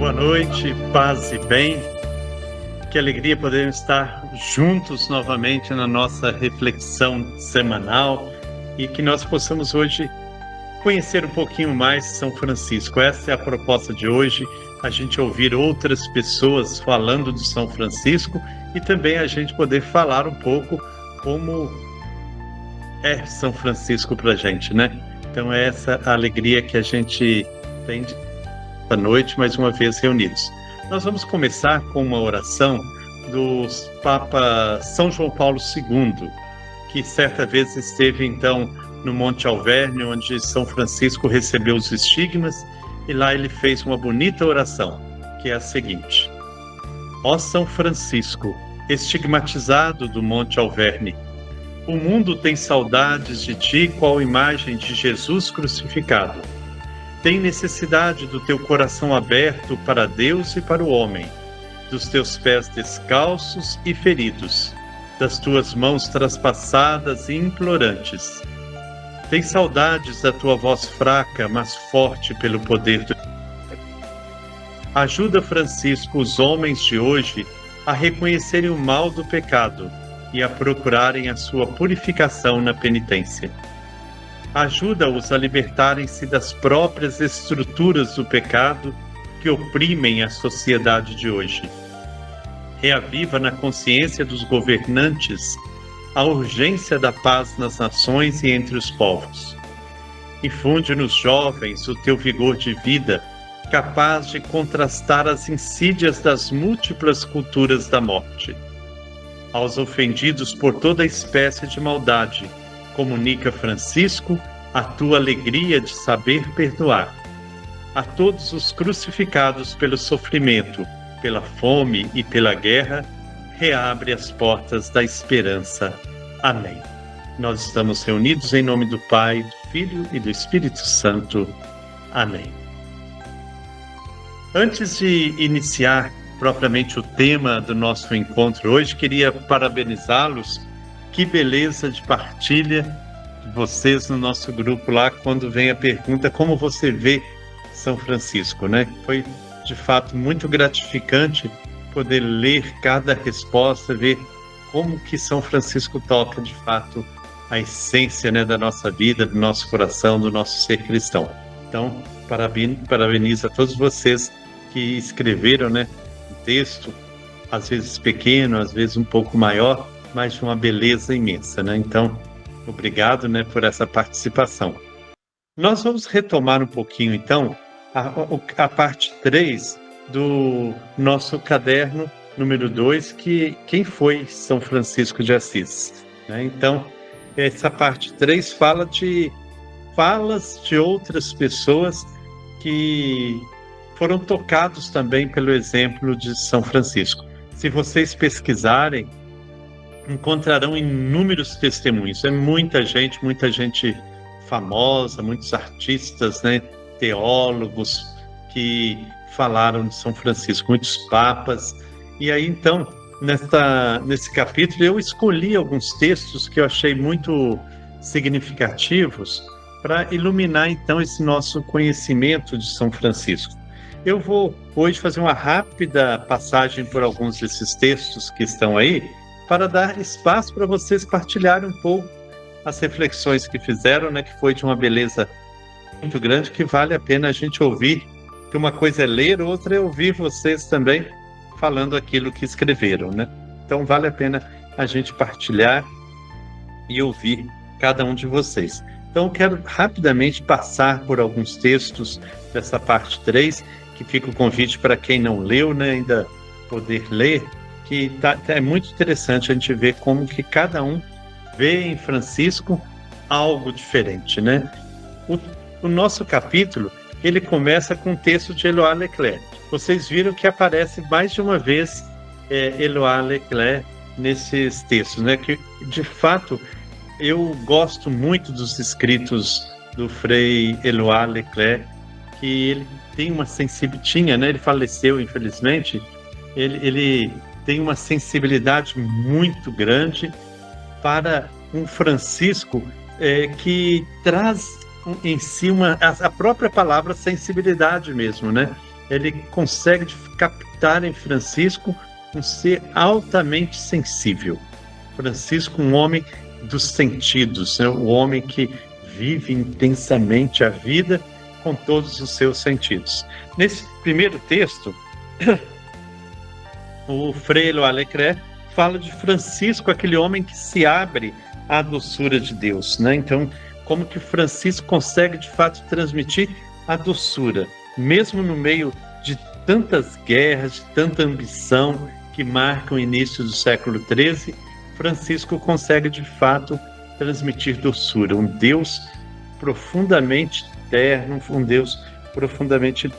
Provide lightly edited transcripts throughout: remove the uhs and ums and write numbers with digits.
Boa noite, paz e bem. Que alegria poder estar juntos novamente na nossa reflexão semanal e que nós possamos hoje conhecer um pouquinho mais São Francisco. Essa é a proposta de hoje, a gente ouvir outras pessoas falando de São Francisco e também a gente poder falar um pouco como é São Francisco para a gente, né? Então é essa a alegria que a gente tem esta noite, mais uma vez reunidos. Nós vamos começar com uma oração do Papa São João Paulo II, que certa vez esteve então no Monte Alverne, onde São Francisco recebeu os estigmas, e lá ele fez uma bonita oração, que é a seguinte: Ó São Francisco, estigmatizado do Monte Alverne, o mundo tem saudades de ti qual imagem de Jesus crucificado. Tem necessidade do teu coração aberto para Deus e para o homem, dos teus pés descalços e feridos, das tuas mãos traspassadas e implorantes. Tem saudades da tua voz fraca, mas forte pelo poder do... Ajuda, Francisco, os homens de hoje a reconhecerem o mal do pecado e a procurarem a sua purificação na penitência. Ajuda-os a libertarem-se das próprias estruturas do pecado que oprimem a sociedade de hoje. Reaviva na consciência dos governantes a urgência da paz nas nações e entre os povos. Infunde nos jovens o teu vigor de vida, capaz de contrastar as insídias das múltiplas culturas da morte. Aos ofendidos por toda espécie de maldade, comunica, Francisco, a tua alegria de saber perdoar. A todos os crucificados pelo sofrimento, pela fome e pela guerra, reabre as portas da esperança. Amém. Nós estamos reunidos em nome do Pai, do Filho e do Espírito Santo. Amém. Antes de iniciar propriamente o tema do nosso encontro hoje, queria parabenizá-los. Que beleza de partilha de vocês no nosso grupo lá, quando vem a pergunta como você vê São Francisco, né? Foi de fato muito gratificante poder ler cada resposta, ver como que São Francisco toca de fato a essência, né, da nossa vida, do nosso coração, do nosso ser cristão. Então, parabenizo a todos vocês que escreveram, né, um texto, às vezes pequeno, às vezes um pouco maior, mas de uma beleza imensa, né? Então, obrigado, né, por essa participação. Nós vamos retomar um pouquinho, então, a parte 3 do nosso caderno número 2, que quem foi São Francisco de Assis, né? Então, essa parte 3 fala de falas de outras pessoas que foram tocados também pelo exemplo de São Francisco. Se vocês pesquisarem, encontrarão inúmeros testemunhos. É muita gente famosa, muitos artistas, né, teólogos que falaram de São Francisco, muitos papas. E aí, então, nesse capítulo, eu escolhi alguns textos que eu achei muito significativos para iluminar, então, esse nosso conhecimento de São Francisco. Eu vou hoje fazer uma rápida passagem por alguns desses textos que estão aí, para dar espaço para vocês partilharem um pouco as reflexões que fizeram, né, que foi de uma beleza muito grande, que vale a pena a gente ouvir, que uma coisa é ler, outra é ouvir vocês também falando aquilo que escreveram, né? Então vale a pena a gente partilhar e ouvir cada um de vocês. Então eu quero rapidamente passar por alguns textos dessa parte 3, que fica o convite para quem não leu, né, ainda poder ler, que é muito interessante a gente ver como que cada um vê em Francisco algo diferente, né? O nosso capítulo, ele começa com um texto de Éluard Leclerc. Vocês viram que aparece mais de uma vez Éluard Leclerc nesses textos, né? Que, de fato, eu gosto muito dos escritos do Frei Éluard Leclerc, que ele tem uma sensibilidade, né? Ele faleceu, infelizmente. Ele tem uma sensibilidade muito grande para um Francisco que traz em si a própria palavra sensibilidade mesmo, né? ele consegue captar em Francisco um ser altamente sensível. Francisco, um homem dos sentidos, né? Um homem que vive intensamente a vida com todos os seus sentidos. Nesse primeiro texto, o Frei Éloi Leclerc fala de Francisco, aquele homem que se abre à doçura de Deus, né? Então, como que Francisco consegue, de fato, transmitir a doçura, mesmo no meio de tantas guerras, de tanta ambição que marcam o início do século XIII, Francisco consegue, de fato, transmitir doçura, um Deus profundamente terno, um Deus profundamente...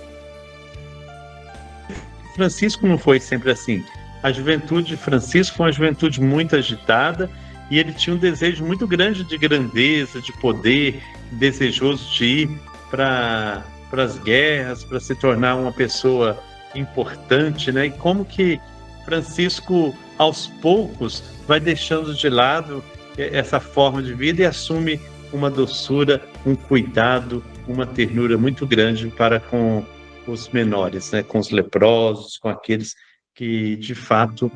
Francisco não foi sempre assim. A juventude de Francisco foi uma juventude muito agitada e ele tinha um desejo muito grande de grandeza, de poder, desejoso de ir para as guerras, para se tornar uma pessoa importante, né? E como que Francisco, aos poucos, vai deixando de lado essa forma de vida e assume uma doçura, um cuidado, uma ternura muito grande para com os menores, né? Com os leprosos, com aqueles que, de fato,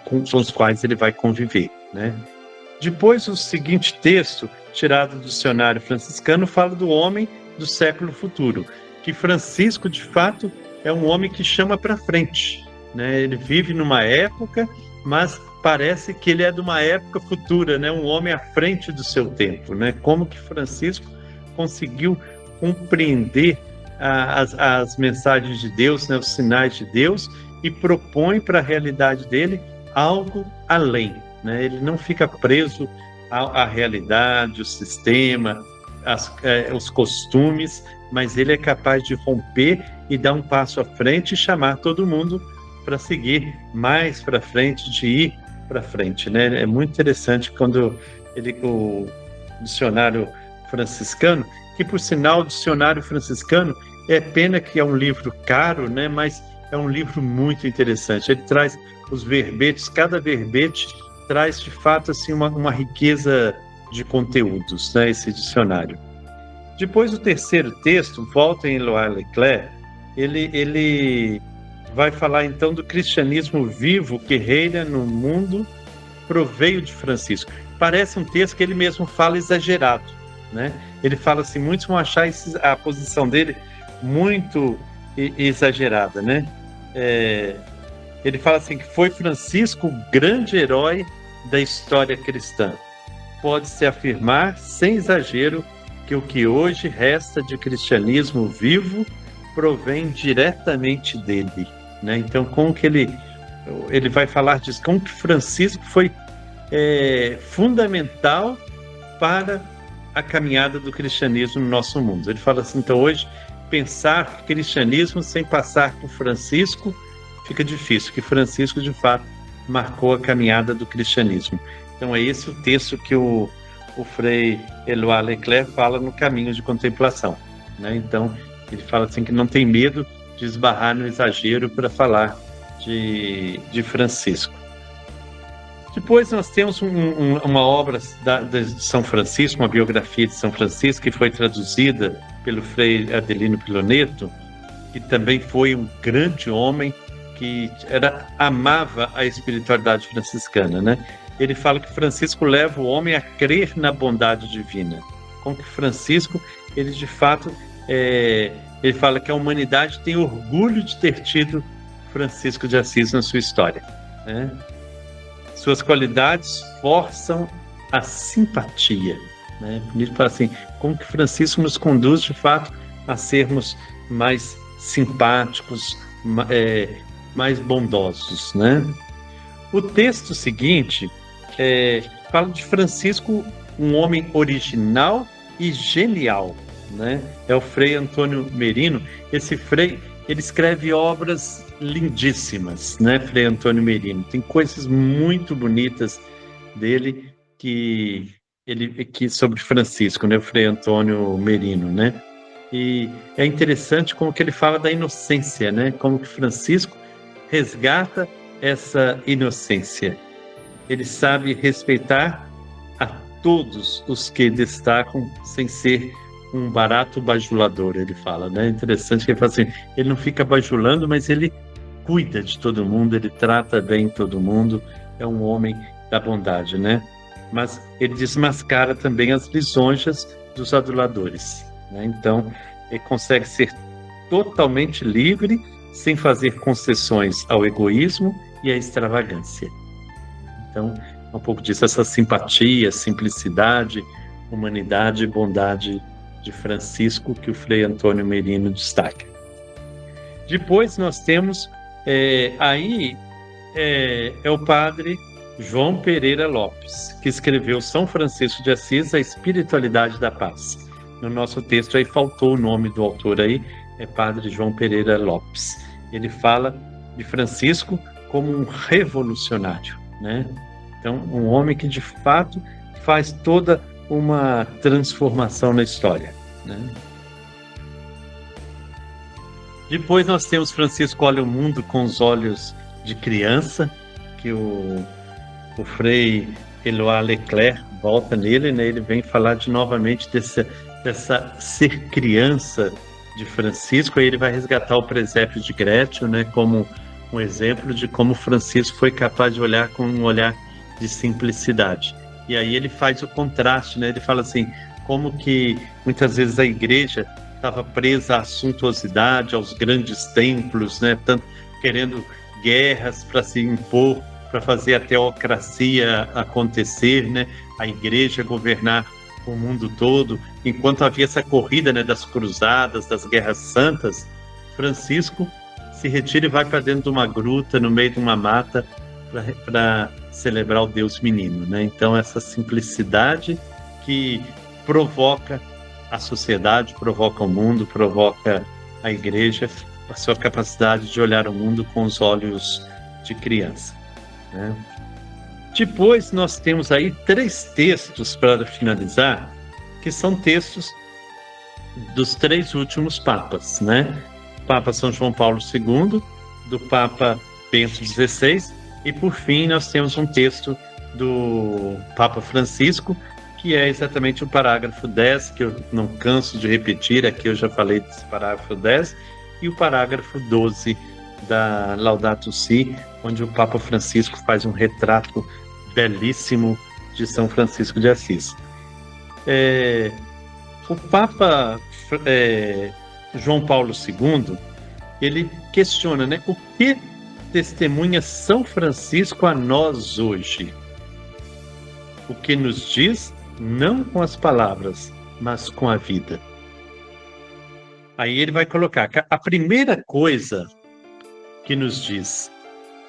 com os quais ele vai conviver, né? Depois, o seguinte texto, tirado do dicionário franciscano, fala do homem do século futuro, que Francisco, de fato, é um homem que chama para frente, né? Ele vive numa época, mas parece que ele é de uma época futura, né? Um homem à frente do seu tempo, né? Como que Francisco conseguiu compreender as mensagens de Deus, né? Os sinais de Deus, e propõe para a realidade dele algo além, né? Ele não fica preso à realidade, o sistema, os costumes, mas ele é capaz de romper e dar um passo à frente e chamar todo mundo para seguir mais para frente, de ir para frente, né? É muito interessante quando o dicionário franciscano, que por sinal o dicionário franciscano é pena que é um livro caro, né? Mas é um livro muito interessante. Ele traz os verbetes, cada verbete traz de fato assim uma riqueza de conteúdos, né? Esse dicionário. Depois, o terceiro texto, volta em Éloi Leclerc, ele vai falar então do cristianismo vivo que reina no mundo, proveio de Francisco. Parece um texto que ele mesmo fala exagerado, né? Ele fala assim, muitos vão achar a posição dele muito exagerada, né? Ele fala assim que foi Francisco o grande herói da história cristã. Pode-se afirmar, sem exagero, que o que hoje resta de cristianismo vivo provém diretamente dele, né? Então, como que ele vai falar disso? Como que Francisco foi fundamental para a caminhada do cristianismo no nosso mundo. Ele fala assim, então hoje, pensar cristianismo sem passar por Francisco fica difícil, que Francisco, de fato, marcou a caminhada do cristianismo. Então é esse o texto que o Frei Éloi Leclerc fala no Caminho de Contemplação, né? Então, ele fala assim que não tem medo de esbarrar no exagero para falar de Francisco. Depois nós temos uma obra de São Francisco, uma biografia de São Francisco, que foi traduzida pelo Frei Adelino Piloneto, que também foi um grande homem que amava a espiritualidade franciscana, né? Ele fala que Francisco leva o homem a crer na bondade divina. Como que Francisco, ele de fato, ele fala que a humanidade tem orgulho de ter tido Francisco de Assis na sua história, né? Suas qualidades forçam a simpatia, né? Ele fala assim, como que Francisco nos conduz, de fato, a sermos mais simpáticos, mais bondosos, né? O texto seguinte fala de Francisco, um homem original e genial, né? É o Frei Antônio Merino. Esse frei, ele escreve obras lindíssimas, né? Frei Antônio Merino. Tem coisas muito bonitas dele que sobre Francisco, né? O Frei Antônio Merino, né? E é interessante como que ele fala da inocência, né? Como que Francisco resgata essa inocência. Ele sabe respeitar a todos os que destacam sem ser um barato bajulador, ele fala, né? Interessante que ele fala assim, ele não fica bajulando, mas ele cuida de todo mundo, ele trata bem todo mundo, é um homem da bondade, né? Mas ele desmascara também as lisonjas dos aduladores, né? Então, ele consegue ser totalmente livre, sem fazer concessões ao egoísmo e à extravagância. Então, é um pouco disso, essa simpatia, simplicidade, humanidade e bondade de Francisco, que o Frei Antônio Merino destaca. Depois nós temos, o padre João Pereira Lopes, que escreveu São Francisco de Assis, a espiritualidade da paz. No nosso texto aí faltou o nome do autor aí, é padre João Pereira Lopes. Ele fala de Francisco como um revolucionário, né? Então, um homem que de fato faz toda uma transformação na história, né? Depois nós temos Francisco olha o mundo com os olhos de criança, que o Frei Eloy Leclerc volta nele, né? Ele vem falar novamente dessa ser criança de Francisco, aí ele vai resgatar o presépio de Grétio, né? Como um exemplo de como Francisco foi capaz de olhar com um olhar de simplicidade. E aí ele faz o contraste, né? Ele fala assim, como que muitas vezes a igreja estava presa à suntuosidade, aos grandes templos, né? Tanto querendo guerras para se impor, para fazer a teocracia acontecer, né? A igreja governar o mundo todo, enquanto havia essa corrida, né, das cruzadas, das guerras santas. Francisco se retira e vai para dentro de uma gruta, no meio de uma mata, para celebrar o Deus menino, né? Então, essa simplicidade que provoca a sociedade, provoca o mundo, provoca a igreja, a sua capacidade de olhar o mundo com os olhos de criança, né? Depois nós temos aí 3 textos para finalizar, que são textos dos 3 últimos papas, né? Papa São João Paulo II, do Papa Bento XVI, e por fim nós temos um texto do Papa Francisco, que é exatamente o parágrafo 10, que eu não canso de repetir, aqui eu já falei desse parágrafo 10, e o parágrafo 12 da Laudato Si, onde o Papa Francisco faz um retrato belíssimo de São Francisco de Assis. O Papa João Paulo II, ele questiona, né, o que testemunha São Francisco a nós hoje? O que nos diz, não com as palavras, mas com a vida. Aí ele vai colocar que a primeira coisa que nos diz,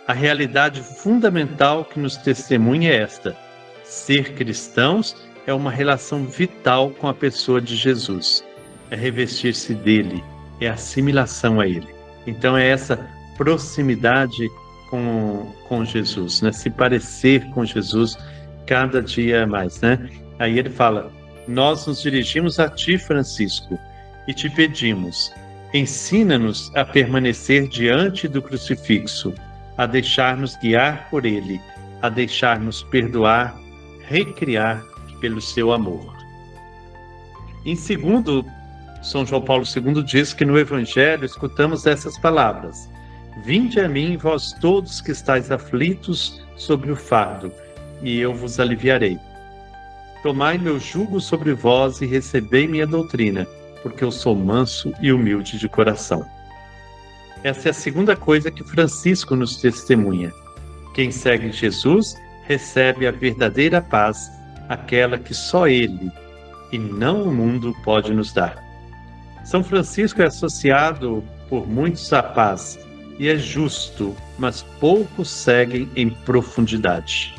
a realidade fundamental que nos testemunha é esta: ser cristãos é uma relação vital com a pessoa de Jesus, é revestir-se dele, é assimilação a ele. Então é essa proximidade com Jesus, né? Se parecer com Jesus cada dia mais, né? Aí ele fala, nós nos dirigimos a ti, Francisco, e te pedimos, ensina-nos a permanecer diante do crucifixo, a deixar-nos guiar por ele, a deixar-nos perdoar, recriar pelo seu amor. Em segundo, São João Paulo II diz que no Evangelho escutamos essas palavras: vinde a mim, vós todos que estáis aflitos sobre o fardo, e eu vos aliviarei. Tomai meu jugo sobre vós e recebei minha doutrina, porque eu sou manso e humilde de coração. Essa é a segunda coisa que Francisco nos testemunha. Quem segue Jesus recebe a verdadeira paz, aquela que só ele, e não o mundo, pode nos dar. São Francisco é associado por muitos à paz, e é justo, mas poucos seguem em profundidade.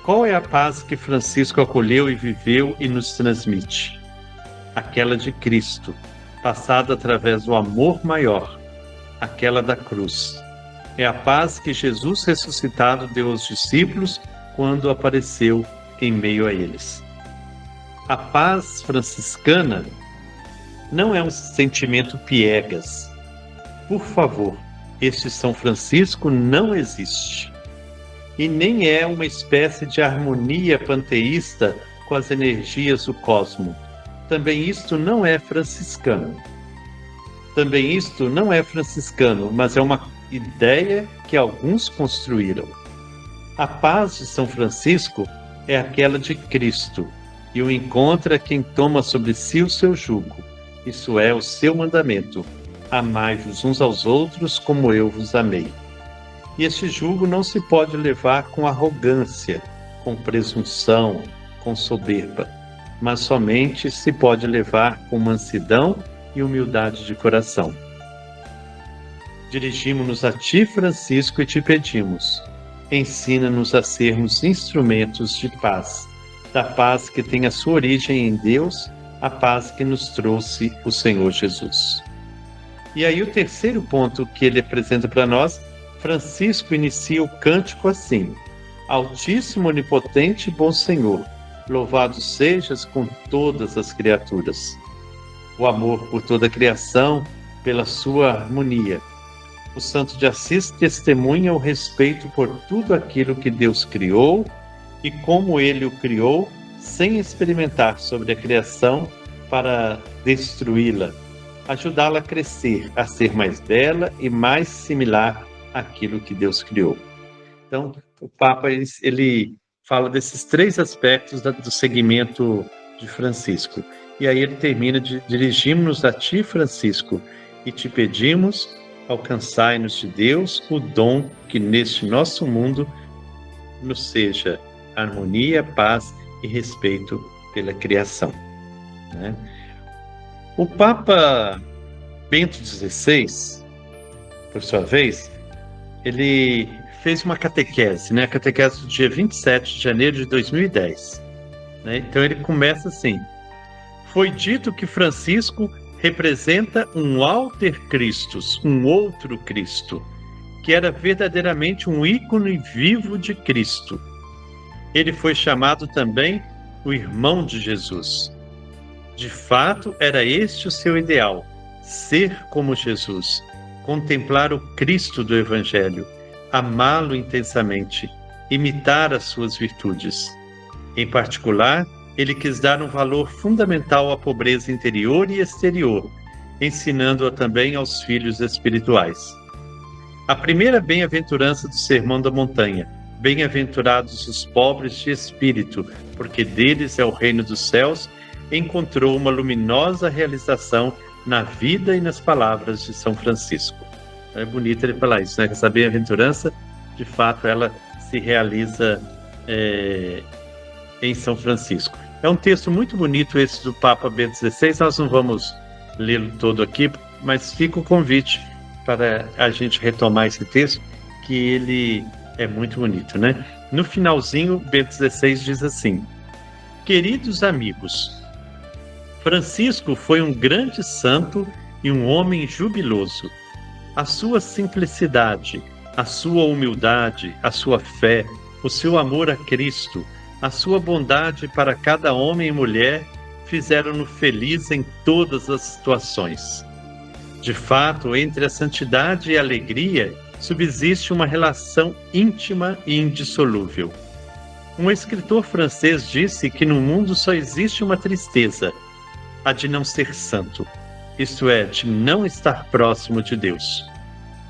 Qual é a paz que Francisco acolheu e viveu e nos transmite? Aquela de Cristo, passada através do amor maior, aquela da cruz. É a paz que Jesus ressuscitado deu aos discípulos quando apareceu em meio a eles. A paz franciscana não é um sentimento piegas. Por favor, este São Francisco não existe. E nem é uma espécie de harmonia panteísta com as energias do cosmos. também isto não é franciscano. Também isto não é franciscano, mas é uma ideia que alguns construíram. A paz de São Francisco é aquela de Cristo, e o encontra quem toma sobre si o seu jugo, isso é, o seu mandamento: amai-vos uns aos outros como eu vos amei. E este jugo não se pode levar com arrogância, com presunção, com soberba, mas somente se pode levar com mansidão e humildade de coração. Dirigimo-nos a ti, Francisco, e te pedimos: ensina-nos a sermos instrumentos de paz, da paz que tem a sua origem em Deus, a paz que nos trouxe o Senhor Jesus. E aí o terceiro ponto que ele apresenta para nós, Francisco inicia o cântico assim: Altíssimo, onipotente e bom Senhor, louvado sejas com todas as criaturas. O amor por toda a criação, pela sua harmonia. O Santo de Assis testemunha o respeito por tudo aquilo que Deus criou e como ele o criou, sem experimentar sobre a criação para destruí-la, ajudá-la a crescer, a ser mais bela e mais similar àquilo que Deus criou. Então, o Papa ele fala desses três aspectos do segmento de Francisco. E aí ele termina de dirigimos-nos a ti, Francisco, e te pedimos, alcançai-nos de Deus o dom que neste nosso mundo nos seja harmonia, paz e respeito pela criação. Né? O Papa Bento XVI, por sua vez, ele fez uma catequese, né? A catequese do dia 27 de janeiro de 2010. Né? Então ele começa assim: foi dito que Francisco representa um alter Christus, um outro Cristo, que era verdadeiramente um ícone vivo de Cristo. Ele foi chamado também o irmão de Jesus. De fato, era este o seu ideal: ser como Jesus, contemplar o Cristo do Evangelho, amá-lo intensamente, imitar as suas virtudes. Em particular, ele quis dar um valor fundamental à pobreza interior e exterior, ensinando-a também aos filhos espirituais. A primeira bem-aventurança do Sermão da Montanha: bem-aventurados os pobres de espírito, porque deles é o reino dos céus, encontrou uma luminosa realização na vida e nas palavras de São Francisco. É bonito ele falar isso, né? Essa bem-aventurança, de fato, ela se realiza em São Francisco. É um texto muito bonito esse do Papa Bento XVI, nós não vamos lê-lo todo aqui, mas fica o convite para a gente retomar esse texto, que ele é muito bonito, né? No finalzinho, Bento XVI diz assim: queridos amigos, Francisco foi um grande santo e um homem jubiloso. A sua simplicidade, a sua humildade, a sua fé, o seu amor a Cristo, a sua bondade para cada homem e mulher fizeram-no feliz em todas as situações. De fato, entre a santidade e a alegria subsiste uma relação íntima e indissolúvel. Um escritor francês disse que no mundo só existe uma tristeza, a de não ser santo, isto é, de não estar próximo de Deus.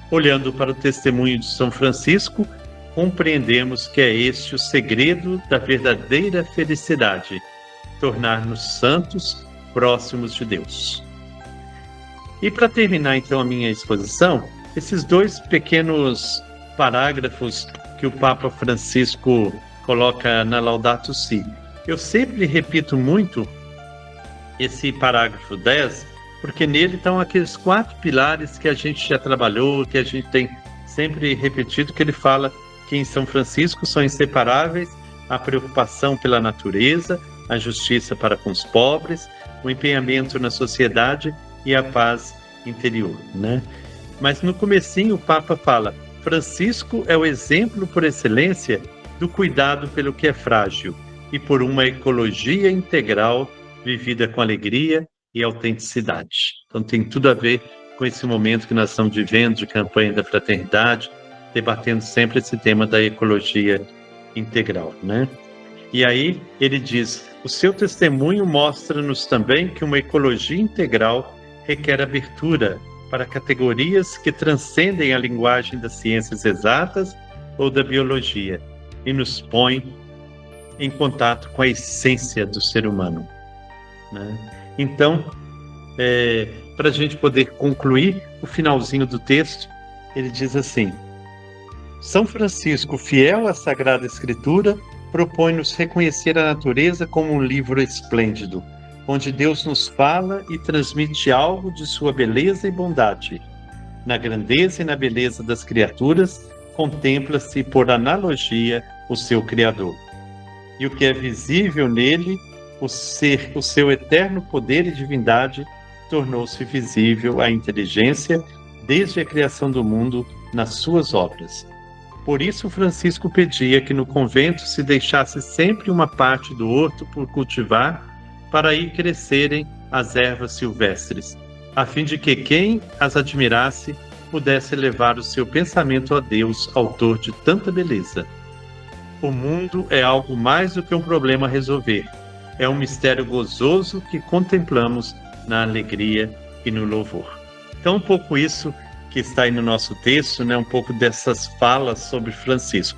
Olhando para o testemunho de São Francisco, compreendemos que é este o segredo da verdadeira felicidade: tornar-nos santos, próximos de Deus. E para terminar então a minha exposição, esses dois pequenos parágrafos que o Papa Francisco coloca na Laudato Si. Eu sempre repito muito esse parágrafo 10, porque nele estão aqueles 4 pilares que a gente já trabalhou, que a gente tem sempre repetido, que ele fala que em São Francisco são inseparáveis a preocupação pela natureza, a justiça para com os pobres, o empenhamento na sociedade e a paz interior, né? Mas no comecinho o Papa fala: Francisco é o exemplo por excelência do cuidado pelo que é frágil e por uma ecologia integral vivida com alegria e autenticidade. Então tem tudo a ver com esse momento que nós estamos vivendo de campanha da fraternidade, debatendo sempre esse tema da ecologia integral, né? E aí ele diz: o seu testemunho mostra-nos também que uma ecologia integral requer abertura para categorias que transcendem a linguagem das ciências exatas ou da biologia e nos põe em contato com a essência do ser humano, né? Então, para a gente poder concluir o finalzinho do texto, ele diz assim: São Francisco, fiel à Sagrada Escritura, propõe-nos reconhecer a natureza como um livro esplêndido, onde Deus nos fala e transmite algo de sua beleza e bondade. Na grandeza e na beleza das criaturas, contempla-se, por analogia, o seu Criador. E o que é visível nele, o seu eterno poder e divindade, tornou-se visível à inteligência desde a criação do mundo nas suas obras. Por isso Francisco pedia que no convento se deixasse sempre uma parte do horto por cultivar, para aí crescerem as ervas silvestres, a fim de que quem as admirasse pudesse levar o seu pensamento a Deus, autor de tanta beleza. O mundo é algo mais do que um problema a resolver. É um mistério gozoso que contemplamos na alegria e no louvor. Então, um pouco isso que está aí no nosso texto, né? Um pouco dessas falas sobre Francisco.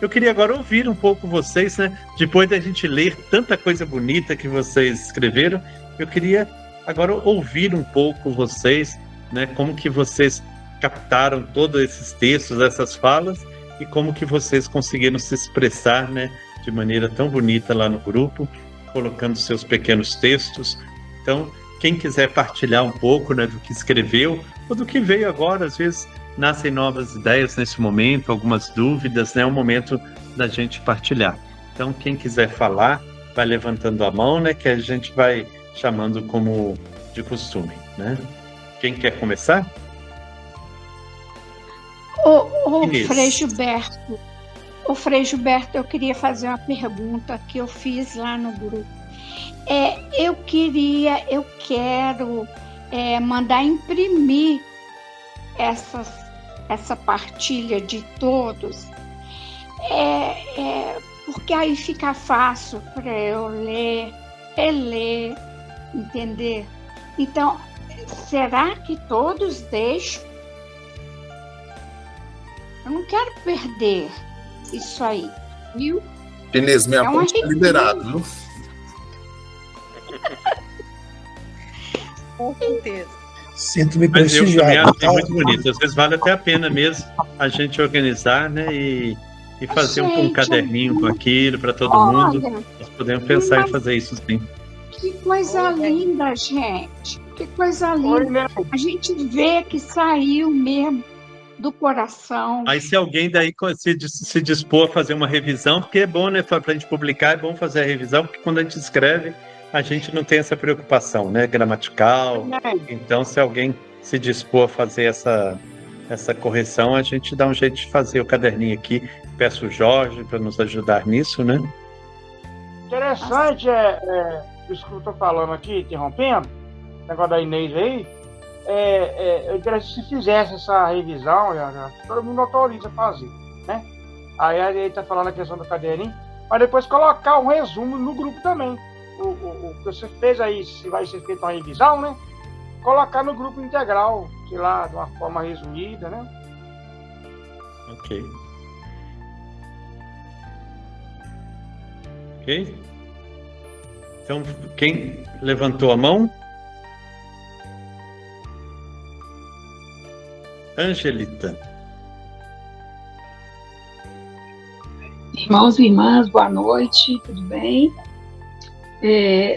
Eu queria agora ouvir um pouco vocês, né? Depois da gente ler tanta coisa bonita que vocês escreveram, eu queria agora ouvir um pouco vocês, né? Como que vocês captaram todos esses textos, essas falas, e como que vocês conseguiram se expressar, né? De maneira tão bonita lá no grupo, colocando seus pequenos textos. Então, quem quiser partilhar um pouco, né, do que escreveu, ou do que veio agora, às vezes nascem novas ideias nesse momento, algumas dúvidas, né? É um momento da gente partilhar. Então, quem quiser falar, vai levantando a mão, né? Que a gente vai chamando como de costume, né? Quem quer começar? Frei Gilberto, eu queria fazer uma pergunta que eu fiz lá no grupo. Eu quero mandar imprimir essa partilha de todos, porque aí fica fácil para eu reler, entender. Então, será que todos deixam? Eu não quero perder isso aí, viu? Inês, minha ponte está liberada, viu? Com certeza. Mas Sinto-me eu prestigiado. também acho muito bonito. Às vezes vale até a pena mesmo a gente organizar, né? E fazer um caderninho com aquilo para todo mundo. Nós podemos pensar em fazer isso sim. Que coisa linda, gente. Que coisa linda. A gente vê que saiu mesmo do coração. Aí se alguém daí se dispor a fazer uma revisão, porque é bom, né? Para a gente publicar, é bom fazer a revisão, porque quando a gente escreve, a gente não tem essa preocupação, né? Gramatical. Então, se alguém se dispor a fazer essa correção, a gente dá um jeito de fazer o caderninho aqui. Peço o Jorge para nos ajudar nisso, né? Interessante isso que eu estou falando aqui, interrompendo, o negócio da Inês aí. Eu queria que se fizesse essa revisão, todo mundo autoriza a fazer, né? Aí ele está falando a questão do caderninho, mas depois colocar um resumo no grupo também. O que você fez aí, se vai ser feita uma revisão, né? Colocar no grupo integral, sei lá, de uma forma resumida, né? Ok. Então, quem levantou a mão? Angelita. Irmãos e irmãs, boa noite, tudo bem?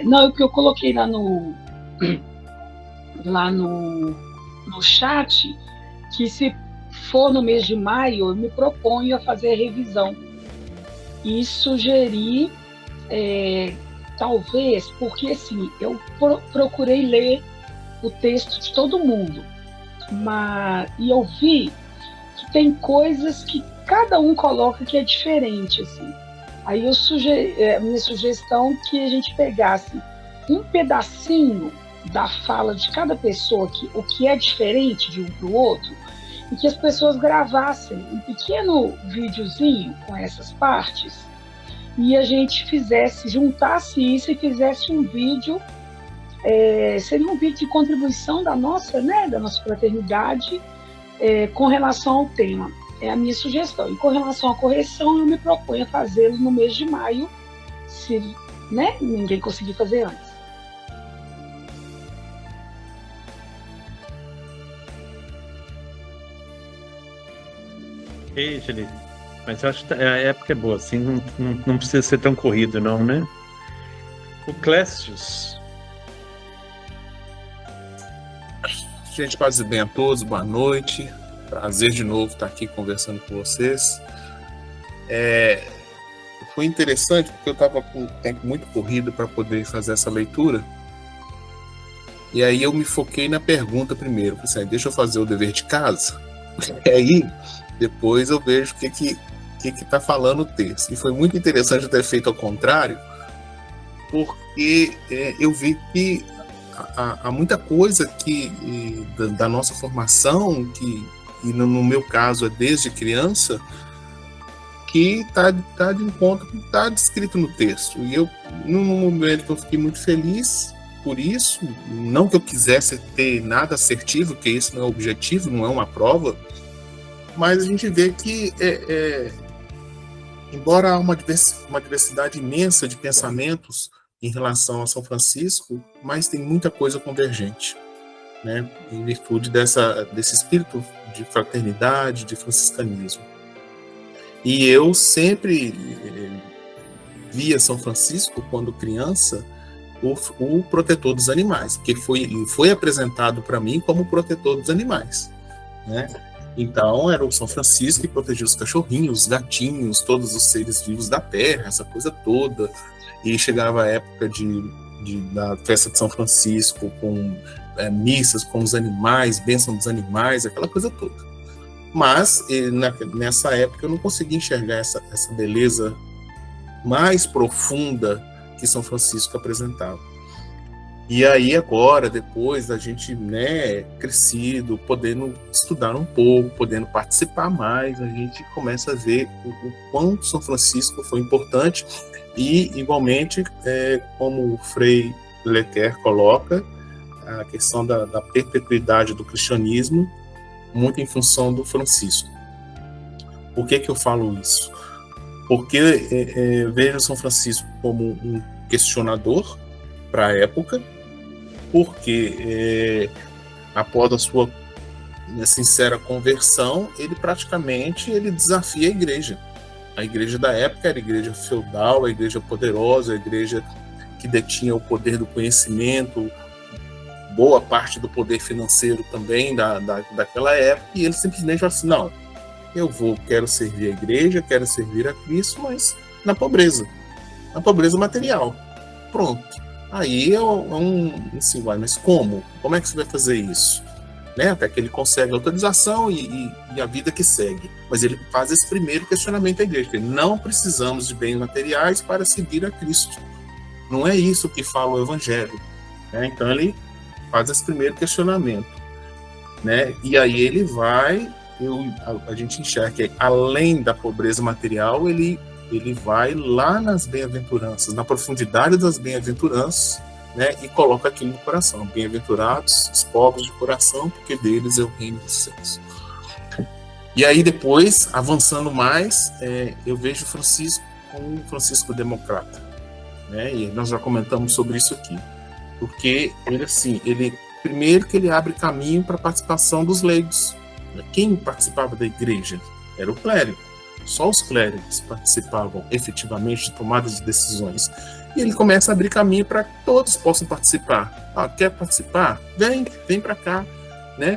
Não, o que eu coloquei lá no chat, que se for no mês de maio, eu me proponho a fazer a revisão e sugerir, talvez, porque assim, eu procurei ler o texto de todo mundo, e eu vi que tem coisas que cada um coloca que é diferente, assim. Aí minha sugestão é que a gente pegasse um pedacinho da fala de cada pessoa, o que é diferente de um para o outro, e que as pessoas gravassem um pequeno videozinho com essas partes, e a gente juntasse isso e fizesse um vídeo, seria um vídeo de contribuição da nossa fraternidade com relação ao tema. É a minha sugestão. E com relação à correção, eu me proponho a fazê-lo no mês de maio, se ninguém conseguir fazer antes. Ei, Geli, mas eu acho que a época é boa, assim, não precisa ser tão corrido, não, né? O Clécius. Gente, paz e bem a todos, boa noite. Prazer de novo estar aqui conversando com vocês. Foi interessante porque eu estava com o tempo muito corrido para poder fazer essa leitura. E aí eu me foquei na pergunta primeiro. Falei assim, deixa eu fazer o dever de casa. E aí, depois eu vejo o que está falando o texto. E foi muito interessante eu ter feito ao contrário, porque eu vi que há muita coisa da nossa formação, e no meu caso é desde criança, que está de encontro com o que está descrito no texto. E eu, num momento, eu fiquei muito feliz por isso. Não que eu quisesse ter nada assertivo, que isso não é objetivo, não é uma prova, mas a gente vê que, embora há uma diversidade imensa de pensamentos em relação a São Francisco, mas tem muita coisa convergente, né? Em virtude desse espírito de fraternidade, de franciscanismo. E eu sempre via São Francisco, quando criança, o protetor dos animais, porque foi apresentado para mim como o protetor dos animais, né? Então era o São Francisco que protegia os cachorrinhos, os gatinhos, todos os seres vivos da terra, essa coisa toda. E chegava a época da festa de São Francisco, com missas com os animais, bênção dos animais, aquela coisa toda. Mas nessa época eu não conseguia enxergar essa beleza mais profunda que São Francisco apresentava. E aí agora, depois da gente, crescido, podendo estudar um pouco, podendo participar mais, a gente começa a ver o quanto São Francisco foi importante. E, igualmente, como o Frei Leclerc coloca, a questão da perpetuidade do cristianismo, muito em função do Francisco. Por que eu falo isso? Porque vejo São Francisco como um questionador para a época, porque após a sua sincera conversão, ele praticamente desafia a igreja. A igreja da época era a igreja feudal, a igreja poderosa, a igreja que detinha o poder do conhecimento, boa parte do poder financeiro também daquela época, e ele simplesmente falou assim, não, quero servir a igreja, quero servir a Cristo, mas na pobreza material. Pronto. Aí assim, mas como? Como é que você vai fazer isso? Até que ele consegue a autorização e a vida que segue. Mas ele faz esse primeiro questionamento à igreja, que não precisamos de bens materiais para seguir a Cristo. Não é isso que fala o Evangelho. Então ele faz esse primeiro questionamento. E aí ele vai, a gente enxerga que além da pobreza material, ele vai lá nas bem-aventuranças, na profundidade das bem-aventuranças, e coloca aquilo no coração. Bem-aventurados os pobres de coração, porque deles é o reino dos céus. E aí depois, avançando mais, eu vejo Francisco como um Francisco democrata, e nós já comentamos sobre isso aqui, porque primeiro que ele abre caminho para a participação dos leigos. Quem participava da igreja era o clérigo. Só os clérigos participavam efetivamente de tomadas de decisões. E ele começa a abrir caminho para que todos possam participar. Quer participar? Vem para cá.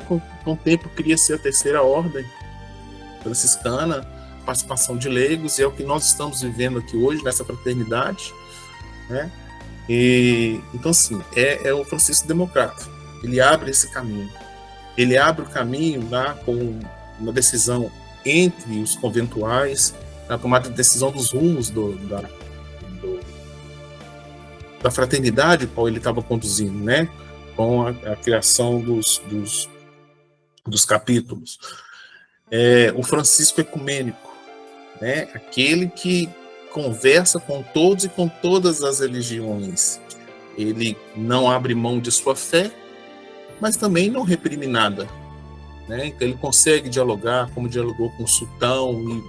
Com o tempo cria-se a terceira ordem franciscana, participação de leigos, e é o que nós estamos vivendo aqui hoje, nessa fraternidade. Então, assim, é o Francisco Democrata. Ele abre esse caminho. Ele abre o caminho lá com uma decisão entre os conventuais, na tomada de decisão dos rumos da fraternidade qual ele estava conduzindo, com a criação dos capítulos. O Francisco ecumênico, aquele que conversa com todos e com todas as religiões. Ele não abre mão de sua fé, mas também não reprime nada, né? Então ele consegue dialogar, como dialogou com o sultão,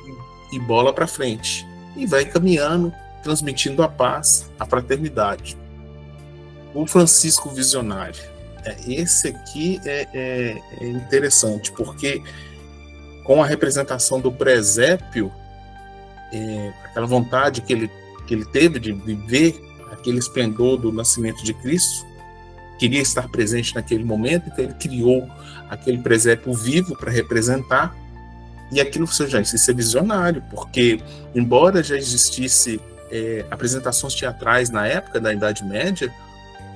e bola para frente. E vai caminhando, transmitindo a paz, a fraternidade. O Francisco Visionário. Esse aqui é interessante, porque com a representação do presépio, aquela vontade que ele teve de viver aquele esplendor do nascimento de Cristo, queria estar presente naquele momento, então ele criou aquele presépio vivo para representar, e aquilo, isso é visionário, porque embora já existisse apresentações teatrais na época da Idade Média,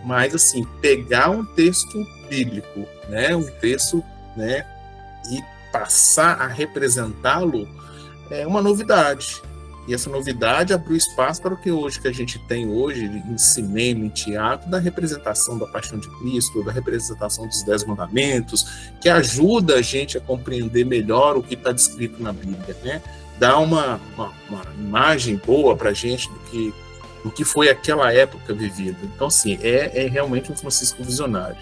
mas assim, pegar um texto bíblico, né, um texto, né, e passar a representá-lo é uma novidade. E essa novidade abriu espaço para o que a gente tem hoje em cinema, em teatro, da representação da Paixão de Cristo, da representação dos 10 Mandamentos, que ajuda a gente a compreender melhor o que está descrito na Bíblia, né? Dá uma imagem boa para a gente do que foi aquela época vivida. Então, assim, é realmente um Francisco visionário.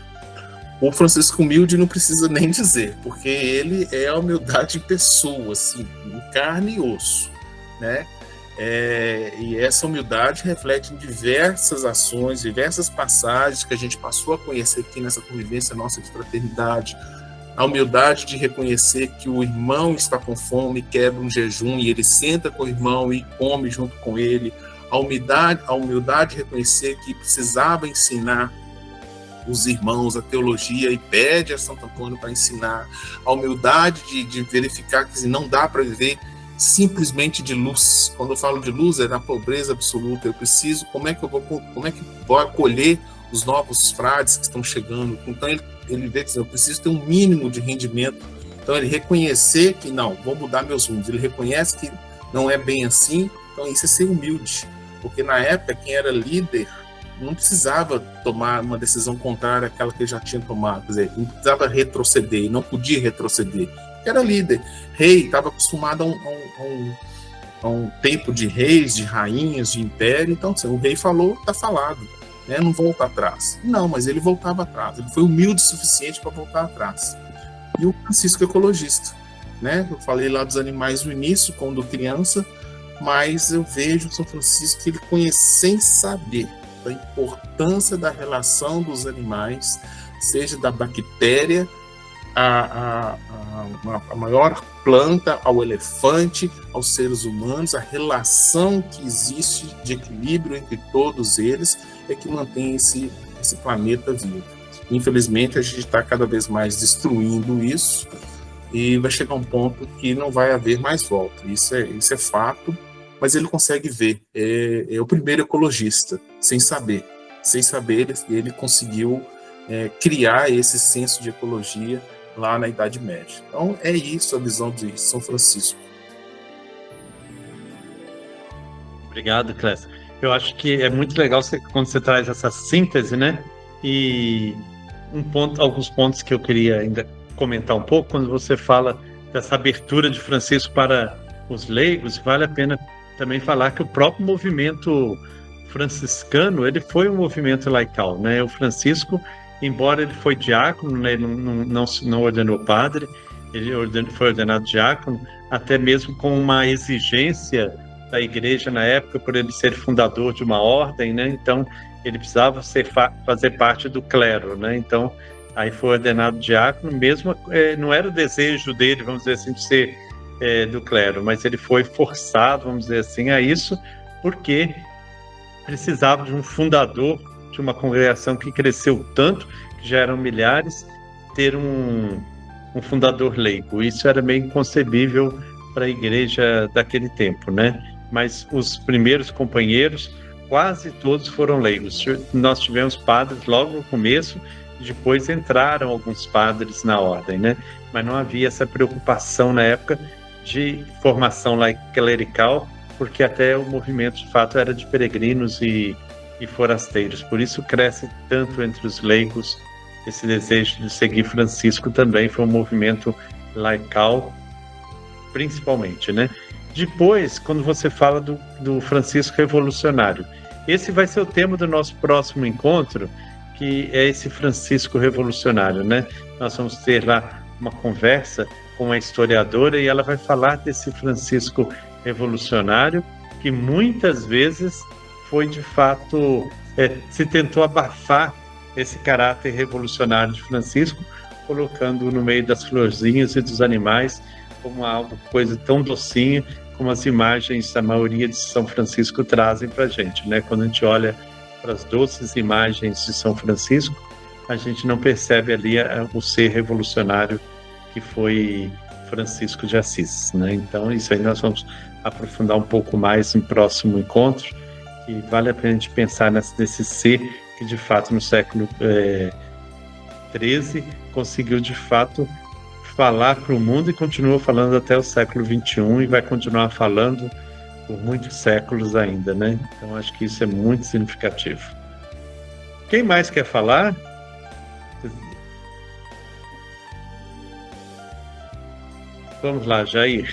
O Francisco humilde não precisa nem dizer, porque ele é a humildade em pessoa, assim, em carne e osso, né? E essa humildade reflete em diversas ações, diversas passagens que a gente passou a conhecer aqui nessa convivência nossa de fraternidade. A humildade de reconhecer que o irmão está com fome, quebra um jejum e ele senta com o irmão e come junto com ele. A humildade de reconhecer que precisava ensinar os irmãos a teologia e pede a Santo Antônio para ensinar. A humildade de verificar que não dá para viver simplesmente de luz. Quando eu falo de luz, é na pobreza absoluta. Eu preciso, como é que vou acolher os novos frades que estão chegando? Então ele vê que eu preciso ter um mínimo de rendimento. Então ele reconhecer que não, vou mudar meus rumos. Ele reconhece que não é bem assim. Então isso é ser humilde, porque na época quem era líder não precisava tomar uma decisão contrária àquela que ele já tinha tomado, quer dizer, não precisava retroceder, não podia retroceder, era líder. Rei estava acostumado a um tempo de reis, de rainhas, de império. Então assim, o rei falou, está falado, né? Não volta atrás. Não, mas ele voltava atrás, ele foi humilde o suficiente para voltar atrás. E o Francisco ecologista, né? Eu falei lá dos animais no início, quando criança, mas eu vejo o São Francisco que ele conhece sem saber da importância da relação dos animais, seja da bactéria, a maior planta, ao elefante, aos seres humanos, a relação que existe de equilíbrio entre todos eles é que mantém esse planeta vivo. Infelizmente, a gente está cada vez mais destruindo isso e vai chegar um ponto que não vai haver mais volta. Isso é fato, mas ele consegue ver. É o primeiro ecologista, sem saber. Ele conseguiu criar esse senso de ecologia lá na Idade Média. Então, é isso a visão de São Francisco. Obrigado, Clécio. Eu acho que é muito legal quando você traz essa síntese, né? E alguns pontos que eu queria ainda comentar um pouco, quando você fala dessa abertura de Francisco para os leigos, vale a pena também falar que o próprio movimento franciscano, ele foi um movimento laical, né? O Francisco, embora ele foi diácono, né, ele não ordenou padre, ele foi ordenado diácono, até mesmo com uma exigência da igreja na época, por ele ser fundador de uma ordem, né? Então ele precisava fazer parte do clero, né? Então aí foi ordenado diácono, mesmo não era o desejo dele, vamos dizer assim, de ser do clero, mas ele foi forçado, vamos dizer assim, a isso, porque precisava de um fundador de uma congregação que cresceu tanto, que já eram milhares, ter um fundador leigo. Isso era meio inconcebível para a igreja daquele tempo, né? Mas os primeiros companheiros, quase todos foram leigos. Nós tivemos padres logo no começo, depois entraram alguns padres na ordem, né? Mas não havia essa preocupação na época de formação clerical, porque até o movimento de fato era de peregrinos e forasteiros. Por isso cresce tanto entre os leigos esse desejo de seguir Francisco. Também foi um movimento laical, principalmente, né? Depois, quando você fala do Francisco Revolucionário, esse vai ser o tema do nosso próximo encontro, que é esse Francisco Revolucionário, né? Nós vamos ter lá uma conversa com uma historiadora e ela vai falar desse Francisco Revolucionário, que muitas vezes foi, de fato, se tentou abafar esse caráter revolucionário de Francisco, colocando no meio das florzinhas e dos animais como algo, coisa tão docinha, como as imagens da maioria de São Francisco trazem para a gente, né? Quando a gente olha para as doces imagens de São Francisco, a gente não percebe ali o ser revolucionário que foi Francisco de Assis, né? Então, isso aí nós vamos aprofundar um pouco mais no próximo encontro, que vale a pena a gente pensar nesse ser que, de fato, no século XIII, conseguiu, de fato, falar para o mundo e continua falando até o século XXI e vai continuar falando por muitos séculos ainda, né? Então, acho que isso é muito significativo. Quem mais quer falar? Vamos lá, Jair.